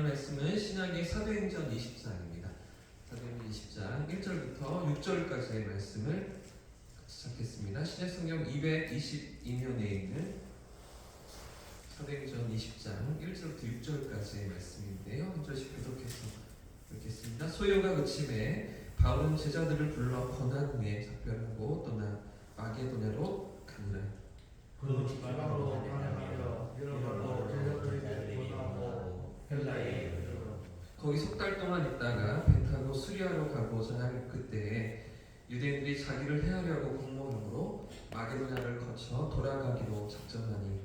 말씀은 신약의 사도행전 20장입니다. 사도행전 20장 1절부터 6절까지의 말씀을 시작했습니다. 신약성경 222면에 있는 사도행전 20장 1절부터 6절까지의 말씀인데요. 한 절씩 계속해서 읽겠습니다. 소요가 그침에 바울은 제자들을 불러 권한 후에 작별하고 떠나 마게도냐로 가니라. 그 지방으로 가나하여 여러 제자들에게 권하고 헬라에 이르러 거기 석 달 동안 있다가 배 타고 수리아로 가고자 할 그때에 유대인들이 자기를 해하려고 공모함으로 마게도냐를 거쳐 돌아가기로 작정하니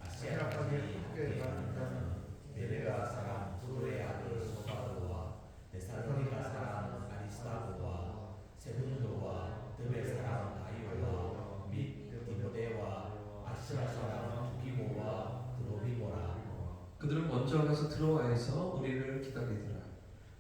아시아까지 함께 가는 자는 베레아 사람 브로의 아들 소바로와 데살로니가 사람 아리스타고와 세분도와 드베 사람 가이오와 및 디모데와 아시아 사람 두기모와 드로비모라. 그들은 먼저 가서 드로아에서 우리를 기다리더라.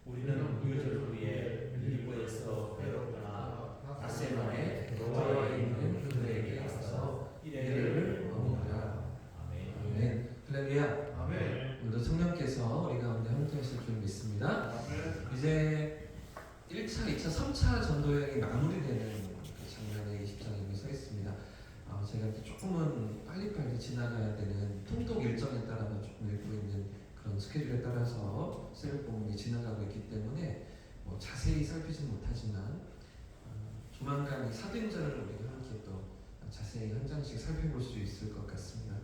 우리는 우여절 후에 빌립보에서 배웠거나 다세만에 드로아에 있는 그들에게 가서 이래를 머무르라. 아멘. 아멘. 할렐루야. 아멘. 오늘도 성령께서 우리 가운데 함께하실 줄 믿습니다. 이제 1차, 2차, 3차 전도여행이 마무리되는 그 장면에 20장에 서 있습니다. 제가 이렇게 조금은 빨리빨리 지나가야 되는 통독 일정에 따라서 조금 읽고 있는 그런 스케줄에 따라서 새벽 복음이 지나가고 있기 때문에 자세히 살피지 못하지만 조만간 이 사도행전을 우리가 함께 또 자세히 한 장씩 살펴볼 수 있을 것 같습니다.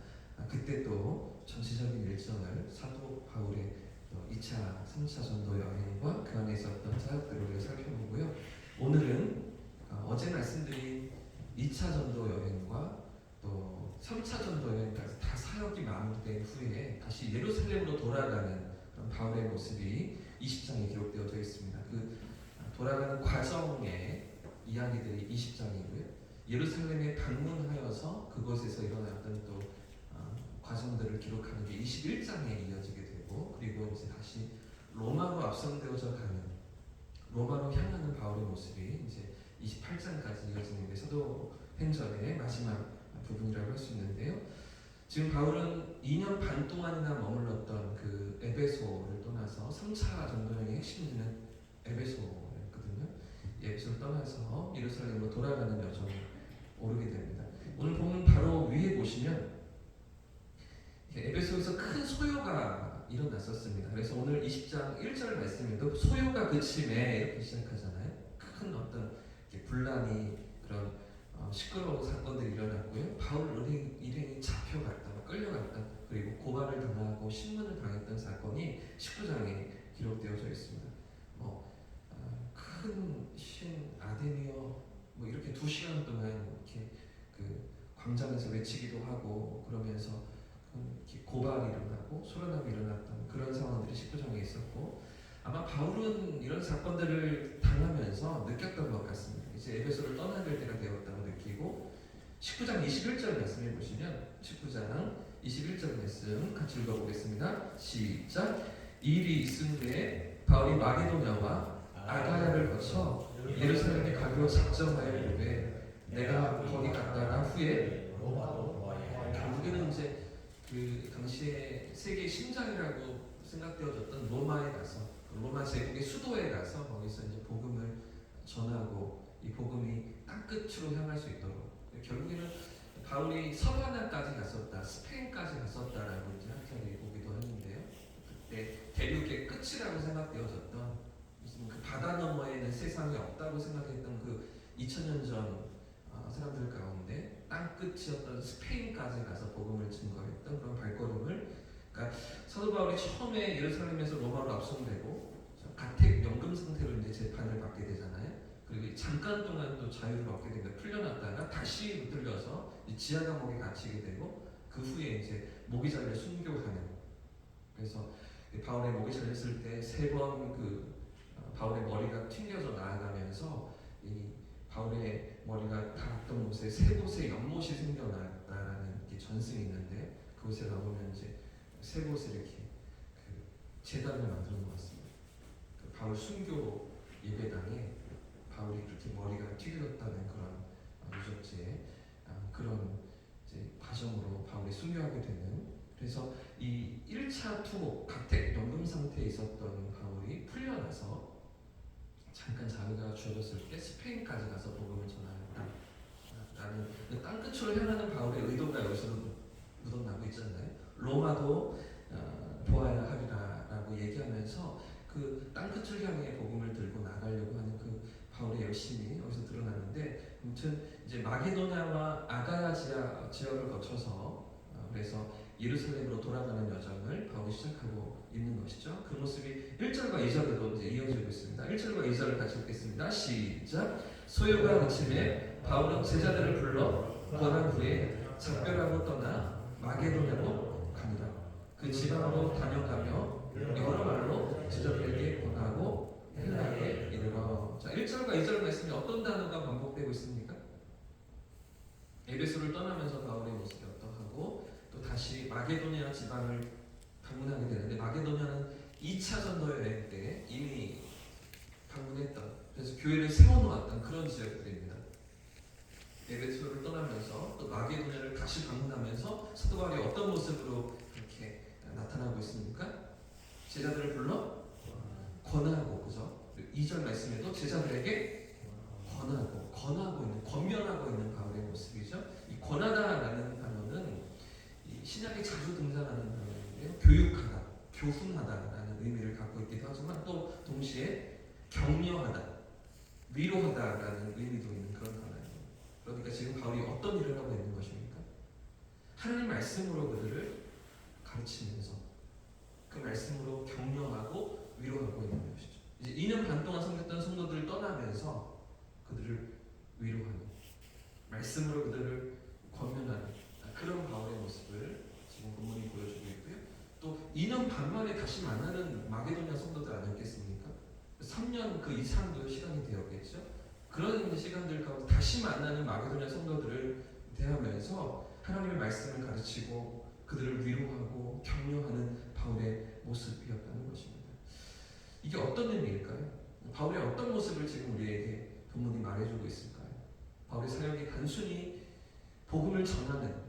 그때 또 전체적인 일정을 사도 바울의 2차, 3차 전도 여행과 그 안에 있었던 사역들을 우리가 살펴보고요. 오늘은 어제 말씀드린 2차 전도 여행과 또 3차 전도 여행까지 다 사역이 마무리된 후에 다시 예루살렘으로 돌아가는 그런 바울의 모습이 20장에 기록되어져 있습니다. 그 돌아가는 과정의 이야기들이 20장이고요. 예루살렘에 방문하여서 그곳에서 일어났던 또 과정들을 기록하는 게 21장에 이어지게 되고, 그리고 이제 다시 로마로 앞선되어져 가는, 로마로 향하는 바울의 모습이 이제 28장까지 이어지는 게 사도행전의 마지막 부분이라고 할 수 있는데요. 지금 바울은 2년 반 동안이나 머물렀던 그 에베소를 떠나서 3차 전도여행의 핵심지는 에베소였거든요. 에베소를 떠나서 예루살렘으로 돌아가는 여정에 오르게 됩니다. 오늘 보면 바로 위에 보시면 에베소에서 큰 소요가 일어났었습니다. 그래서 오늘 20장 1절 말씀에도 소요가 그침에 이렇게 시작하잖아요. 큰 어떤 분란이 그런 시끄러운 사건들이 일어났고요. 바울 일행이 잡혀갔다, 끌려갔다, 그리고 고발을 당하고 신문을 당했던 사건이 19장에 기록되어져 있습니다. 큰 신 아데니어 이렇게 2시간 동안 이렇게 그 광장에서 외치기도 하고 그러면서 이렇게 고발이 일어나고 소란함이 일어났던 그런 상황들이 19장에 있었고, 아마 바울은 이런 사건들을 당하면서 느꼈던 것 같습니다. 이제 에베소를 떠나야 될 때가 되었다고 느끼고, 19장 21절 말씀해 보시면 19장 21절 말씀 같이 읽어보겠습니다. 시작. 이 일이 있은 후에 바울이 마게도냐와 아가야를 거쳐 예루살렘에 가기로 작정하여 이르되 내가 거기 갔다가 후에 로마로 돌아와야 한다. 결국에는 이제 그 당시에 세계 심장이라고 생각되어졌던 로마에 가서, 로마 제국의 수도에 가서 거기서 이제 복음을 전하고 이 복음이 땅끝으로 향할 수 있도록, 결국에는 바울이 서바나까지 갔었다, 스페인까지 갔었다라고 이제 학자들이 보기도 하는데요. 그때 대륙의 끝이라고 생각되어졌던, 무슨 그 바다 너머에는 세상이 없다고 생각했던 그 2000년 전 사람들 가운데 땅끝이었던 스페인까지 가서 복음을 증거했던 그런 발걸음을, 그러니까 사도 바울이 처음에 예루살렘에서 로마로 압송되고 가택 연금 상태로 이제 재판을 받게 되잖아요. 그리고 잠깐 동안 또 자유를 얻게 되면 풀려났다가 다시 붙들려서 지하 감옥에 갇히게 되고, 그 후에 이제 모기 잘려 순교하는. 그래서 바울의 모기 잘렸을 때 3번 그 바울의 머리가 튕겨져 나아가면서 이 바울의 머리가 닿았던 곳에 3곳에 연못이 생겨났다라는 전승이 있는데, 그곳에 가보면 이제 3곳에 이렇게 그 제단을 만들어 놓았습니다. 그 바울 순교 예배당에 바울이 그렇게 머리가 튀겨졌다는 그런 유적지의 그런 이제 과정으로 바울이 순교하게 되는. 그래서 이 1차 투옥 각택 연금 상태에 있었던 바울이 풀려나서 잠깐 자유가 주어졌을 때 스페인까지 가서 복음을 전하였다 라는 그 땅끝으로 향하는 바울의 의도가 여기서도 묻어나고 있잖아요. 로마도 보아야 하리라 라고 얘기하면서 그 땅끝을 향해 복음을 들고 나가려고 하는 그 바울의 열심이 여기서 드러나는데, 아무튼 이제 마게도냐와 아가야 지역을 거쳐서 그래서 예루살렘으로 돌아가는 여정을 바울이 시작하고 있는 것이죠. 그 모습이 1절과 2절에도 이제 이어지고 있습니다. 1절과 2절을 같이 읽겠습니다. 시작. 소요가 그침에 바울은 제자들을 불러 권한 후에 작별하고 떠나 마게도냐로 갑니다. 그 지방으로 다녀가며 여러 말로 제자들에게 권하고 헬라에 이르러. 자, 1절과 2절 말씀에 어떤 단어가 반복되고 있습니까? 에베소를 떠나면서 바울의 모습이 어떠하고 또 다시 마게도냐 지방을 방문하게 되는데, 마게도냐는 2차 전도 여행 때 이미 방문했던, 그래서 교회를 세워놓았던 그런 지역들입니다. 에베소를 떠나면서 또 마게도냐를 다시 방문하면서 사도 바울이 어떤 모습으로 그렇게 나타나고 있습니까? 제자들을 불러 권하고, 그죠? 2절 말씀에도 제자들에게 권하고 있는, 권면하고 있는 바울의 모습이죠. 이 권하다라는 단어는 이 신약에 자주 등장하는 단어인데요. 교육하다, 교훈하다라는 의미를 갖고 있기도 하지만 또 동시에 격려하다, 위로하다라는 의미도 있는 그런 단어예요. 그러니까 지금 바울이 어떤 일을 하고 있는 것입니까? 하나님 말씀으로 그들을 가르치면서 그 말씀으로 격려하고 위로하고 있는 것이죠. 이제 2년 반 동안 섬겼던 성도들을 떠나면서 그들을 위로하는, 말씀으로 그들을 권면하는 그런 바울의 모습을 지금 본문이 보여주고 있고요. 또 2년 반 만에 다시 만나는 마게도냐 성도들 아니었겠습니까? 3년 그 이상도 시간이 되었겠죠. 그런 시간들 가운데 다시 만나는 마게도냐 성도들을 대하면서 하나님의 말씀을 가르치고 그들을 위로하고 격려하는 바울의 모습이었다는 것입니다. 이게 어떤 의미일까요? 바울의 어떤 모습을 지금 우리에게 본문이 말해주고 있을까요? 바울의 사역이 단순히 복음을 전하는,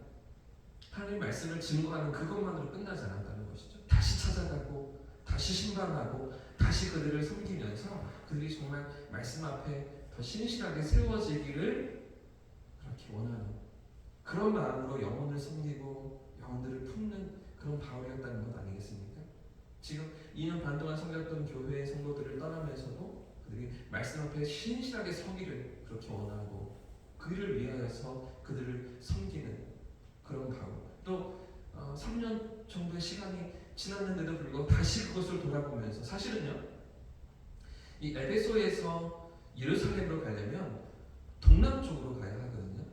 하나님의 말씀을 증거하는 그것만으로 끝나지 않았다는 것이죠. 다시 찾아가고 다시 신방하고 다시 그들을 섬기면서 그들이 정말 말씀 앞에 더 신실하게 세워지기를 그렇게 원하는 그런 마음으로 영혼을 섬기고 영혼들을 품는 그런 바울이었다는 것 아니겠습니까? 지금 2년 반 동안 섬겼던 교회의 성도들을 떠나면서도 그들이 말씀 앞에 신실하게 서기를 그렇게 원하고 그를 위하여서 그들을 섬기는 그런 바울. 또 3년 정도의 시간이 지났는데도 불구하고 다시 그것을 돌아보면서, 사실은요, 이 에베소에서 예루살렘으로 가려면 동남쪽으로 가야 하거든요.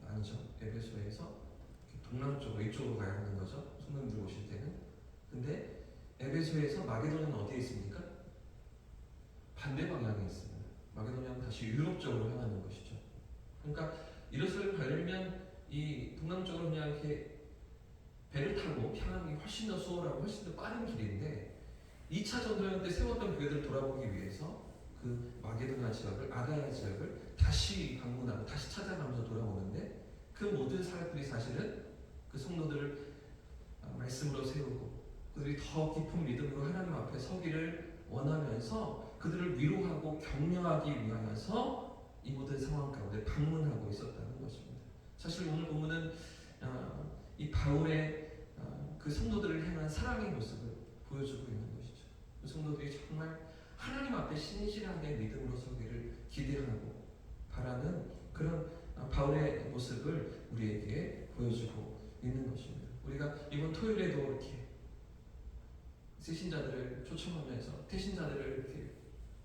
아니죠. 에베소에서 동남쪽으로, 이쪽으로 가야 하는 거죠. 성도님들 오실 때는. 근데 에베소에서 마게도냐는 어디에 있습니까? 반대 방향에 있습니다. 마게도냐는 다시 유럽 쪽으로 향하는 것이죠. 그러니까 예루살렘 가려면 이 동남쪽으로 그냥 이렇게 배를 타고 향하는 게 훨씬 더 수월하고 훨씬 더 빠른 길인데, 2차 전도연 때 세웠던 교회들을 돌아보기 위해서 그 마게도냐 지역을, 아가야 지역을 다시 방문하고 다시 찾아가면서 돌아오는데, 그 모든 사역들이 사실은 그 성도들을 말씀으로 세우고 그들이 더 깊은 믿음으로 하나님 앞에 서기를 원하면서 그들을 위로하고 격려하기 위하여서 이 모든 상황 가운데 방문하고 있었다는 것입니다. 사실 오늘 본문은 이 바울의 그 성도들을 향한 사랑의 모습을 보여주고 있는 것이죠. 그 성도들이 정말 하나님 앞에 신실하게 믿음으로 서기를 기대하고 바라는 그런 바울의 모습을 우리에게 보여주고 있는 것입니다. 우리가 이번 토요일에도 이렇게 새신자들을 초청하면서, 태신자들을 이렇게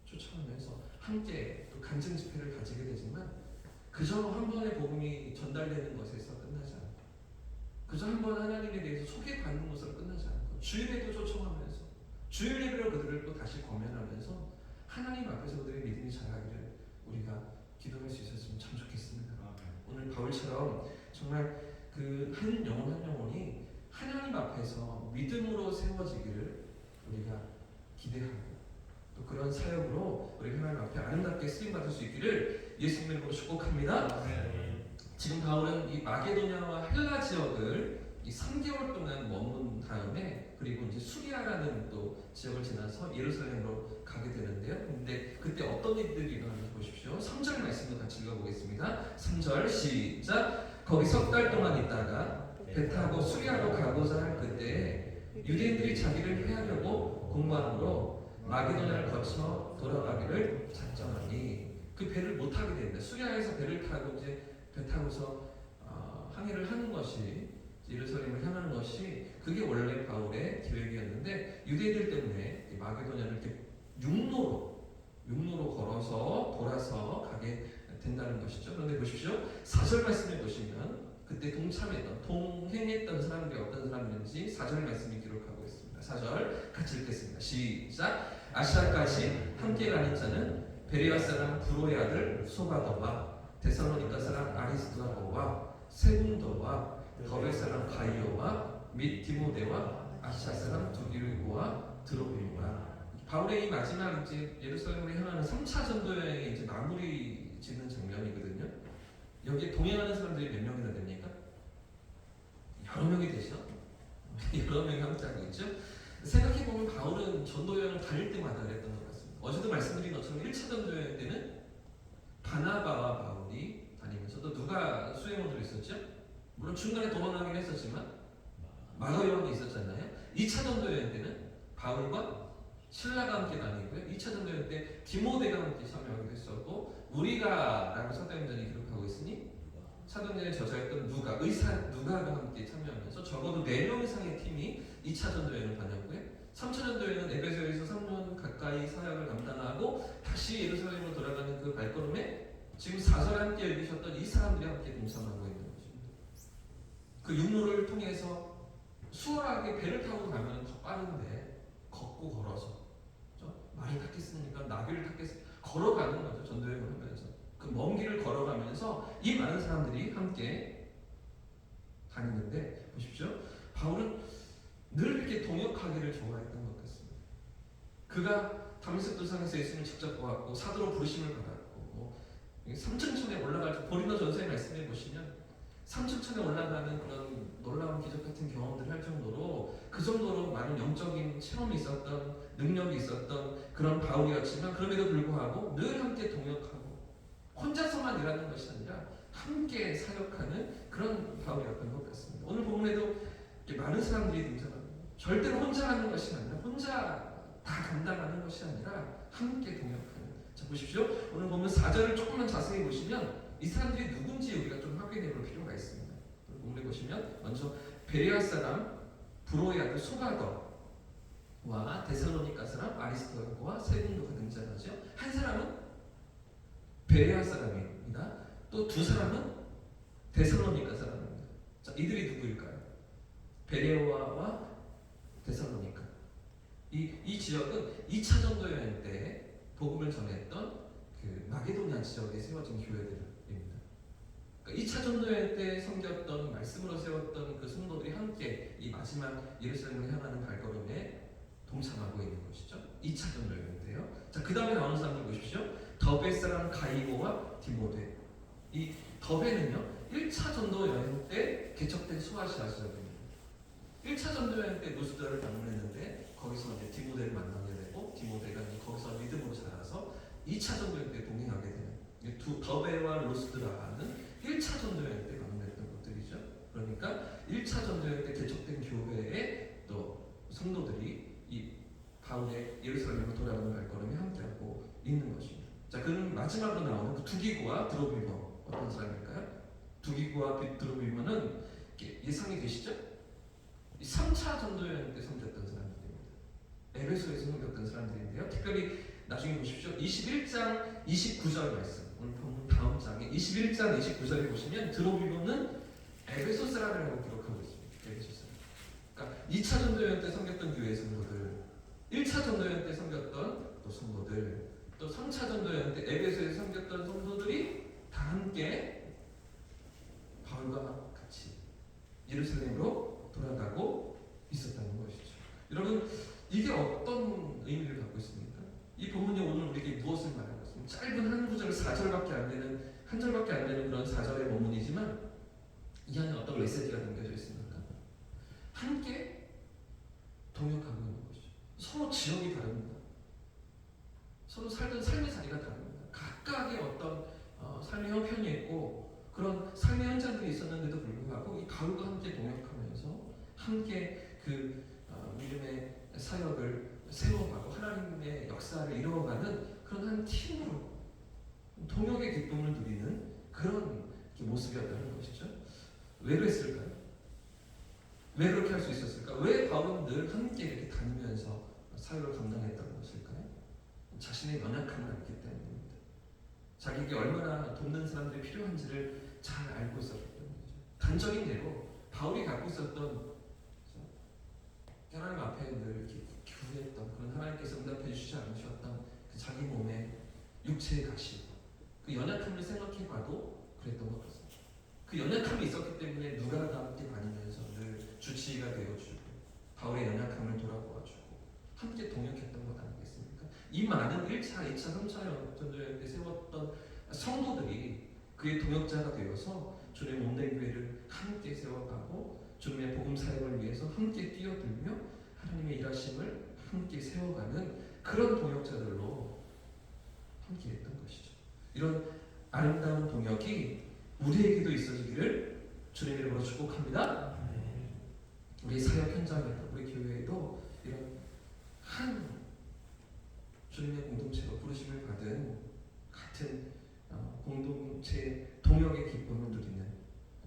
초청하면서 함께 또 간증 집회를 가지게 되지만, 그저 한 번의 복음이 전달되는 것에서 끝나지 않고, 그저 한 번 하나님에 대해서 소개받는 것으로 끝나지 않고, 주일에도 초청하면서 주일 예배로 그들을 또 다시 권면하면서 하나님 앞에서 그들의 믿음이 자라기를 우리가 기도할 수 있었으면 참 좋겠습니다. 오늘 바울처럼 정말 그 한 영혼 한 영혼이 하나님 앞에서 믿음으로 세워지기를 우리가 기대하고, 또 그런 사역으로 우리 하나님 앞에 아름답게 쓰임받을 수 있기를 예수님의 이름으로 축복합니다. 지금 바울은 이 마게도냐와 헬라 지역을 이 3개월 동안 머문 다음에 그리고 이제 수리아라는 또 지역을 지나서 예루살렘으로 가게 되는데요. 근데 그때 어떤 일들이 일어나는지 보십시오. 3절 말씀도 같이 읽어보겠습니다. 3절 시작. 거기 석 달 동안 있다가 배 타고 수리아로 가고자 할 그때 유대인들이 자기를 해하려고 공방으로 마게도냐를 거쳐 돌아가기를 작정하니 그 배를 못 타게 됩니다. 수리아에서 배를 타고 이제 배 타고서 항해를 하는 것이 예루살렘을 향하는 것이 그게 원래 바울의 계획이었는데 유대인들 때문에 마게도냐를 이렇게 육로로 걸어서 돌아서 가게 된다는 것이죠. 그런데 보십시오. 4절 말씀을 보시면 그때 동행했던 사람들이 어떤 사람인지 4절 말씀이 기록하고 있습니다. 4절 같이 읽겠습니다. 시작. 아시아까지 함께 가는 자는 베레아 사람 브로의 아들 소바더와 데살로니가 사람 아리스도아와 세군도와 더베 사람 가이오와 및 디모데와 아시아 사람 두기르고와 드로비오가 바울의 이 마지막 이제 예루살렘으로 향하는 3차 전도 여행의 이제 마무리 짓는 장면이거든요. 여기 동행하는 사람들이 몇 명이나 됩니까? 여러 명이 되죠. 여러 명이 함께하고 있죠. 생각해보면 바울은 전도 여행을 다닐 때마다 그랬던 것 같습니다. 어제도 말씀드린 것처럼 1차 전도 여행 때는 바나바와 바울이 다니면서 또 누가 수행원으로 있었죠? 물론 중간에 도망가긴 했었지만 마가 요한이 있었잖아요. 2차 전도 여행 때는 바울과 신라가 함께 다니고요. 2차 전도 여행 때 디모데가 함께 참여하기도 했었고 우리가라고 사도행전이 기록하고 있으니 사도행전의 저자였던 의사 누가가 함께 참여하면서 적어도 4명 이상의 팀이 2차 전도 여행을 다녔고요. 3차 전도 여행은 에베소에서 3년 가까이 사역을 감당하고 다시 예루살렘으로 돌아가는 그 발걸음에 지금 4절 함께 읽으셨던 이 사람들이 함께 동참하고 있는 것입니다. 그 육로를 통해서 수월하게 배를 타고 가면 더 빠른데 걷고 걸어서 말을 탔겠습니까? 나귀를 탔겠습니까? 걸어가는 거죠. 전도여행을 하면서 그 먼 길을 걸어가면서 이 많은 사람들이 함께 다니는데 보십시오. 바울은 늘 이렇게 동역하기를 좋아했던 것 같습니다. 그가 다메섹 도상에서 예수님을 직접 보았고 사도로 부르심을 받았고 3층천에 올라갈 때 고린도 전서의 말씀해 보시면 3층천에 올라가는 그런 놀라운 기적 같은 경험들을 할 정도로 그 정도로 많은 영적인 체험이 있었던 능력이 있었던 그런 바울이었지만 그럼에도 불구하고 늘 함께 동역하고 혼자서만 일하는 것이 아니라 함께 사역하는 그런 바울이었던 것 같습니다. 오늘 본문에도 많은 사람들이 등장합니다. 절대로 혼자 하는 것이 아니라 혼자 다 감당하는 것이 아니라 함께 동역하는. 자 보십시오. 오늘 보면 4절을 조금만 자세히 보시면 이 사람들이 누군지 우리가 좀 확인해 볼 필요가 있습니다. 오늘 본문에 보시면 먼저 베레아 사람 브로의 아들 소바더와 데살로니가 사람 아리스토고와 세군도가 등장하죠. 한 사람은 베레아 사람입니다. 또 두 사람은 데살로니가 사람입니다. 자, 이들이 누구일까요? 베레아와 데살로니가. 이 지역은 2차 전도 여행 때 복음을 전했던 그 마게도냐 지역에 세워진 교회들입니다. 그러니까 2차 전도 여행 때 섬겼던 말씀으로 세웠던 그 성도들이 함께 이 마지막 예루살렘을 향하는 발걸음에 동참하고 있는 것이죠. 2차 전도 여행 때요. 자, 그 다음에 나오는 사람들 보십시오. 더베 사람 가이고와 디모데. 이 더베는요 1차 전도 여행 때 개척된 소아시아 지역입니다. 1차 전도 여행 때 루스드라를 방문했는데 거기서 이제 디모데를 만나게 되고 디모데가 이제 거기서 믿음으로 자라서 2차 전도 여행 때 동행하게 되는 두 더베와 루스드라는 1차 전도 여행 때 방문했던 것들이죠. 그러니까 1차 전도 여행 때 개척된 교회의 또 성도들이 이 바울의 예루살렘으로 돌아가는 발걸음에 함께하고 있는 것입니다. 자, 그럼 마지막으로 나오는 그 두기고와 드로비머 어떤 사람일까요? 두기고와 드로비머는 예상이 되시죠? 이 3차 전도 여행 때 섬겼던 사람들입니다. 에베소에서 섬겼던 사람들인데요. 특별히 나중에 보십시오. 21장 29절 말씀. 오늘 본문 다음 장에 21장 29절에 보시면 드로비머는 에베소 사람이라고 기록하고 있습니다. 에베소 사람. 그러니까 2차 전도 여행 때 섬겼던 교회 성도들, 1차 전도 여행 때 섬겼던 또 성도들, 또 3차 전도 여행 때 에베소에서 섬겼던 성도들이 다 함께 바울과 같이 예루살렘으로 돌아가고 있었다는 것이죠. 여러분, 이게 어떤 의미를 갖고 있습니까? 이 본문이 오늘 우리에게 무엇을 말하고 있습니까? 짧은 한 구절 4절밖에 안 되는 한 절밖에 안 되는 그런 4절의 본문이지만 이 안에 어떤 메시지가 담겨져 있습니까? 함께 동역하고 있는 것이죠. 서로 지역이 다릅니다. 서로 살던 삶의 자리가 다릅니다. 각각의 어떤 삶의 형편이 있고 그런 삶의 현장들이 있었는데도 불구하고 이 가울과 함께 동역하면서 함께 그 믿음의 사역을 세워가고 하나님의 역사를 이루어가는 그런 한 팀으로 동역의 기쁨을 누리는 그런 모습이었다는 것이죠. 왜 그랬을까요? 왜 그렇게 할 수 있었을까? 왜 바울은 늘 함께 이렇게 다니면서 사역을 감당했던 것일까요? 자신의 연약함을 알기 때문입니다. 자기에게 얼마나 돕는 사람들이 필요한지를 잘 알고 있었기 때문이죠. 단적인 예로 바울이 갖고 있었던 하나님 앞에 늘 이렇게 구했던 그런 하나님께서 응답해 주시지 않으셨던 그 자기 몸의 육체의 가시 그 연약함을 생각해봐도 그랬던 것 같습니다. 그 연약함이 있었기 때문에 누가가 함께 다니면서 늘 주치의가 되어주고 바울의 연약함을 돌아보아주고 함께 동역했던 것 아니겠습니까? 이 많은 1차, 2차, 3차 전도여행에 세웠던 성도들이 그의 동역자가 되어서 주님의 몸된 교회를 함께 세워가고 주님의 복음 사역을 위해서 함께 뛰어들며 하나님의 일하심을 함께 세워가는 그런 동역자들로 함께 했던 것이죠. 이런 아름다운 동역이 우리에게도 있어지기를 주님의 이름으로 축복합니다. 우리 사역 현장에도 우리 교회에도 이런 한 주님의 공동체로 부르심을 받은 같은 공동체 동역의 기쁨을 누리는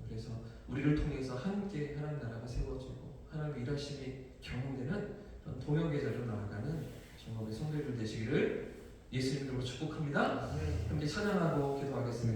그래서 우리를 통해서 함께 하나님 나라가 세워지고 하나님의 일하심이 경험되는 그런 동역의 자리로 나아가는 정말 우리 성도들 되시기를 예수님 이름으로 축복합니다. 함께 찬양하고 기도하겠습니다.